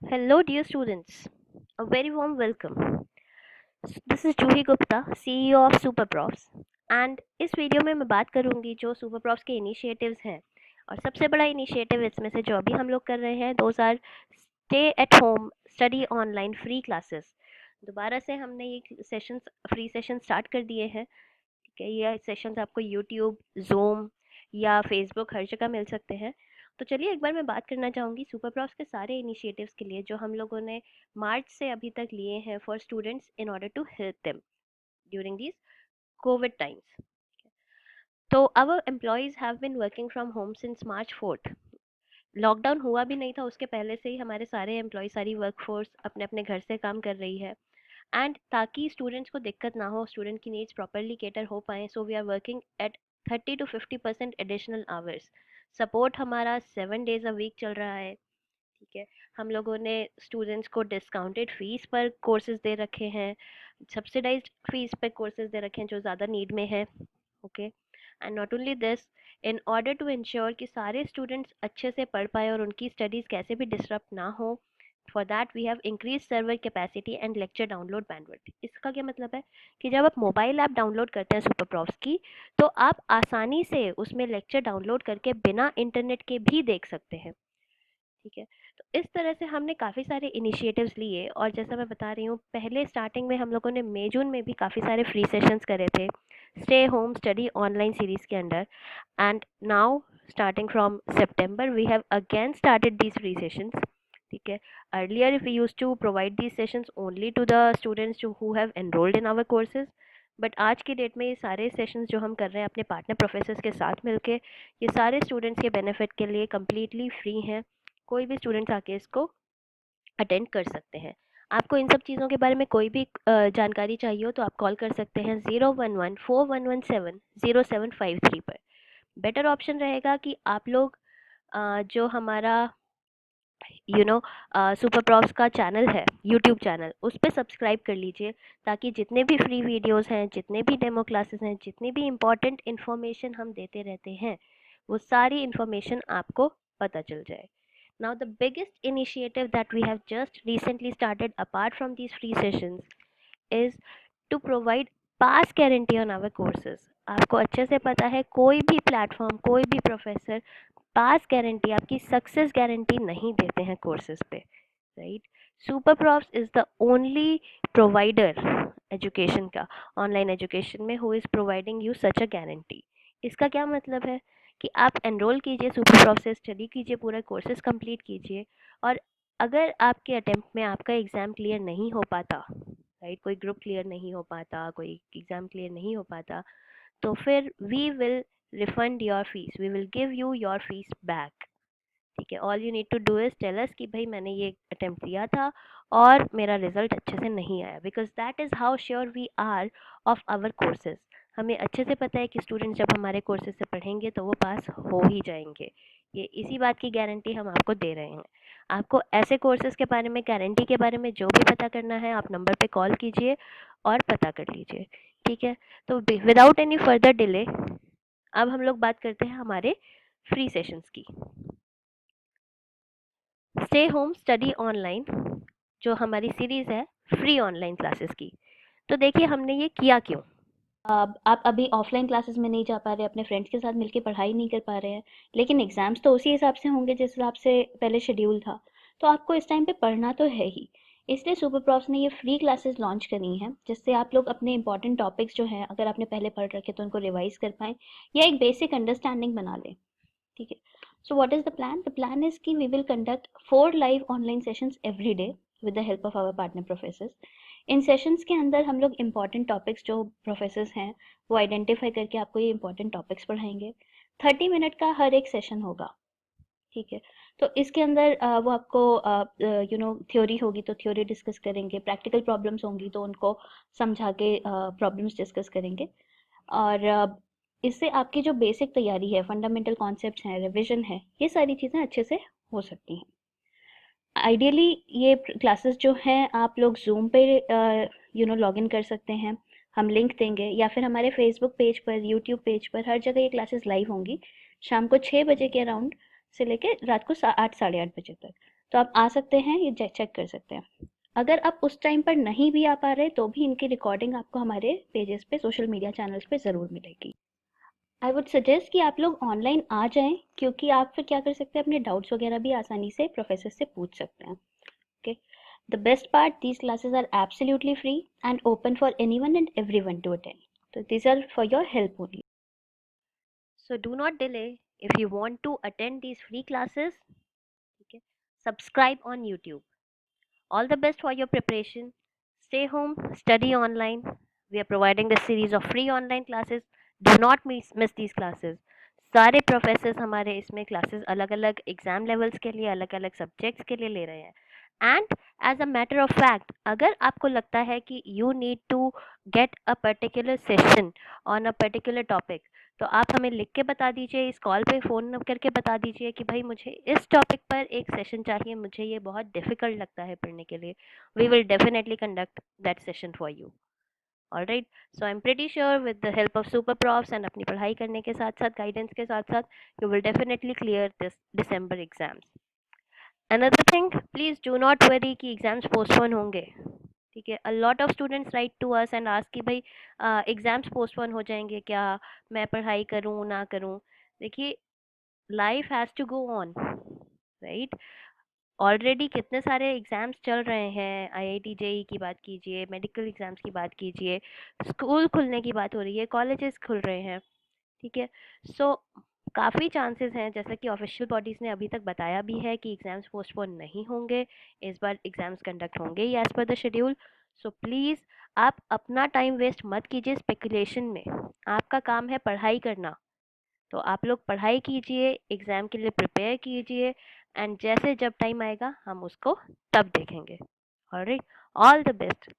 Hello, dear students. A very warm welcome. This is Juhi Gupta, CEO of SuperProfs, and इस video में मैं बात करूंगी जो SuperProfs के इनिशिएटिव्स हैं और सबसे बड़ा इनिशिएटिव इसमें से जो अभी हम लोग कर रहे हैं those are stay at home study online free classes. दोबारा से हमने ये सेशंस फ्री सेशन स्टार्ट कर दिए हैं। ठीक है, ये सेशंस आपको यूट्यूब, ज़ूम या फेसबुक हर जगह मिल सकते हैं। तो चलिए एक बार मैं बात करना चाहूँगी सुपरप्रॉफ्स के सारे इनिशिएटिव्स के लिए जो हम लोगों ने मार्च से अभी तक लिए हैं for students in order to help them during these COVID times. तो our employees have been working from home since March 4। Lockdown हुआ भी नहीं था उसके पहले से ही हमारे सारे एम्प्लॉय सारी वर्कफोर्स अपने अपने घर से काम कर रही है। एंड ताकि स्टूडेंट्स को दिक्कत ना हो, स्टूडेंट की नीड्स प्रॉपरली केटर हो पाए, so we are working at 30 to 50% additional hours. Support हमारा 7 days अ वीक चल रहा है। ठीक है, हम लोगों ने स्टूडेंट्स को डिस्काउंटेड फीस पर कोर्सेज दे रखे हैं, सब्सिडाइज्ड फीस पर कोर्सेज दे रखे हैं जो ज़्यादा नीड में है। Okay, and not only this, in order to ensure कि सारे स्टूडेंट्स अच्छे से पढ़ पाए और उनकी स्टडीज़ कैसे भी डिस्टर्ब ना हो, for that we have increase server capacity and lecture download bandwidth. इसका क्या मतलब है कि जब आप मोबाइल ऐप डाउनलोड करते हैं सुपरप्रॉफ्स की, तो आप आसानी से उसमें लेक्चर डाउनलोड करके बिना इंटरनेट के भी देख सकते हैं। ठीक है, तो इस तरह से हमने काफ़ी सारे इनिशिएटिव्स लिए और जैसा मैं बता रही हूँ, पहले स्टार्टिंग में हम लोगों ने मई जून में भी काफ़ी सारे फ्री सेशंस करे थे stay home study online series के under. And now starting from September we have again started these free sessions. ठीक है, earlier we used to provide these sessions only to the students who have enrolled in our courses, but आज की date में ये सारे sessions जो हम कर रहे हैं अपने पार्टनर प्रोफेसर्स के साथ मिलके, ये सारे स्टूडेंट्स के बेनिफिट के लिए कम्प्लीटली फ्री हैं। कोई भी स्टूडेंट्स आके इसको अटेंड कर सकते हैं। आपको इन सब चीज़ों के बारे में कोई भी जानकारी चाहिए हो तो आप कॉल कर सकते हैं 011-4117-0753 पर। बेटर ऑप्शन रहेगा कि आप लोग जो हमारा सुपर प्रॉफ्स का चैनल है, यूट्यूब चैनल, उस पर सब्सक्राइब कर लीजिए ताकि जितने भी फ्री वीडियोस हैं, जितने भी डेमो क्लासेस हैं, जितनी भी इम्पोर्टेंट इन्फॉर्मेशन हम देते रहते हैं, वो सारी इन्फॉर्मेशन आपको पता चल जाए। Now, the biggest initiative that we have just recently started apart from these free sessions is to provide pass guarantee on our courses. आपको अच्छे से पता है कोई भी प्लेटफॉर्म, कोई भी प्रोफेसर पास गारंटी, आपकी सक्सेस गारंटी नहीं देते हैं कोर्सेज पे, right. Super profs is the only provider education का, ऑनलाइन एजुकेशन में, who is providing you such a guarantee. इसका क्या मतलब है कि आप एनरोल कीजिए सुपर प्रॉफ से, स्टडी कीजिए, पूरा कोर्सेज कंप्लीट कीजिए, और अगर आपके अटेम्प्ट में आपका एग्ज़ाम क्लियर नहीं हो पाता, राइट, कोई ग्रुप क्लियर नहीं हो पाता, कोई एग्ज़ाम क्लियर नहीं हो पाता, तो फिर we will refund your fees, we will give you your fees back. ठीक है, all you need to do is tell us कि भाई मैंने ये अटेम्प्ट दिया था और मेरा रिजल्ट अच्छे से नहीं आया, because that is how sure we are of our courses. हमें अच्छे से पता है कि स्टूडेंट्स जब हमारे कोर्सेज से पढ़ेंगे तो वो पास हो ही जाएंगे। ये इसी बात की गारंटी हम आपको दे रहे हैं। आपको ऐसे कोर्सेज के बारे में, गारंटी के बारे में जो भी पता करना है, आप नंबर पे कॉल कीजिए और पता कर लीजिए। ठीक है, तो विदाउट एनी फर्दर डिले अब हम लोग बात करते हैं हमारे फ्री सेशंस की। स्टे होम स्टडी ऑनलाइन जो हमारी सीरीज़ है फ्री ऑनलाइन क्लासेस की। तो देखिए हमने ये किया क्यों। अब आप अभी ऑफलाइन क्लासेस में नहीं जा पा रहे, अपने फ्रेंड्स के साथ मिलके पढ़ाई नहीं कर पा रहे हैं, लेकिन एग्जाम्स तो उसी हिसाब से होंगे जिस हिसाब से पहले शेड्यूल था। तो आपको इस टाइम पे पढ़ना तो है ही, इसलिए सुपर प्रॉफ्स ने ये फ्री क्लासेस लॉन्च करी हैं जिससे आप लोग अपने इंपॉर्टेंट टॉपिक्स जो हैं, अगर आपने पहले पढ़ रखे तो उनको रिवाइज कर पाएँ या एक बेसिक अंडरस्टैंडिंग बना लें। ठीक है, so what is the plan is कि we will conduct 4 live online sessions every day with the help of our partner professors. इन सेशंस के अंदर हम लोग इम्पॉर्टेंट टॉपिक्स जो प्रोफेसर्स हैं वो आइडेंटिफाई करके आपको ये इम्पॉर्टेंट टॉपिक्स पढ़ाएंगे। 30 मिनट का हर एक सेशन होगा। ठीक है, तो इसके अंदर वो आपको थ्योरी होगी तो थ्योरी डिस्कस करेंगे, प्रैक्टिकल प्रॉब्लम्स होंगी तो उनको समझा के प्रॉब्लम्स डिस्कस करेंगे, और इससे आपकी जो बेसिक तैयारी है, फंडामेंटल कॉन्सेप्ट्स हैं, रिविजन है, ये सारी चीज़ें अच्छे से हो सकती हैं। आइडियली ये क्लासेस जो हैं आप लोग ज़ूम पे लॉग इन कर सकते हैं, हम लिंक देंगे, या फिर हमारे फेसबुक पेज पर, यूट्यूब पेज पर, हर जगह ये क्लासेस लाइव होंगी शाम को 6 बजे के अराउंड से लेकर रात को 8 साढ़े 8 बजे तक। तो आप आ सकते हैं, ये चेक कर सकते हैं। अगर आप उस टाइम पर नहीं भी आ पा रहे तो भी इनकी रिकॉर्डिंग आपको हमारे पेजेस पे, सोशल मीडिया चैनल्स पे ज़रूर मिलेगी। आई वुड सजेस्ट कि आप लोग ऑनलाइन आ जाएं, क्योंकि आप फिर क्या कर सकते हैं, अपने डाउट्स वगैरह भी आसानी से प्रोफेसर से पूछ सकते हैं। Okay, the best part, these classes are absolutely free and open for anyone and everyone to attend. So these are for your help only. So do not delay. If you want to attend these free classes, okay, subscribe on YouTube. All the best for your preparation. Stay home, study online. We are providing this series of free online classes. Do not miss these classes. सारे professors हमारे इसमें classes अलग अलग exam levels के लिए, अलग अलग subjects के लिए ले रहे हैं। And as a matter of fact, अगर आपको लगता है कि you need to get a particular session on a particular topic, तो आप हमें लिख के बता दीजिए, इस कॉल पे फ़ोन करके बता दीजिए कि भाई मुझे इस टॉपिक पर एक सेशन चाहिए, मुझे ये बहुत डिफ़िकल्ट लगता है पढ़ने के लिए। We will definitely conduct that session for you. Alright, so I am pretty sure with the help of super profs and अपनी पढ़ाई करने के साथ साथ, गाइडेंस के साथ साथ, you will definitely clear this December exams. Another thing, please do not worry कि एग्जाम्स पोस्टपोन होंगे। ठीक है, a lot of students write to us and ask कि भाई एग्जाम्स पोस्टपोन हो जाएंगे क्या, मैं पढ़ाई करूँ ना करूँ। देखिए, life has to go on, right. Already कितने सारे एग्जाम्स चल रहे हैं, आईआईटी जेई की बात कीजिए, मेडिकल एग्जाम्स की बात कीजिए, स्कूल खुलने की बात हो रही है, कॉलेजेस खुल रहे हैं। ठीक है, सो काफ़ी चांसेस हैं, जैसा कि ऑफिशियल बॉडीज़ ने अभी तक बताया भी है कि एग्ज़ाम्स पोस्टपोन नहीं होंगे, इस बार एग्ज़ाम्स कंडक्ट होंगे ही as per the schedule. So please आप अपना टाइम वेस्ट मत कीजिए स्पेकुलेशन में, आपका काम है पढ़ाई करना। तो आप लोग पढ़ाई कीजिए, एग्ज़ाम के लिए प्रिपेयर कीजिए, एंड जैसे जब टाइम आएगा हम उसको तब देखेंगे। Alright, all the best.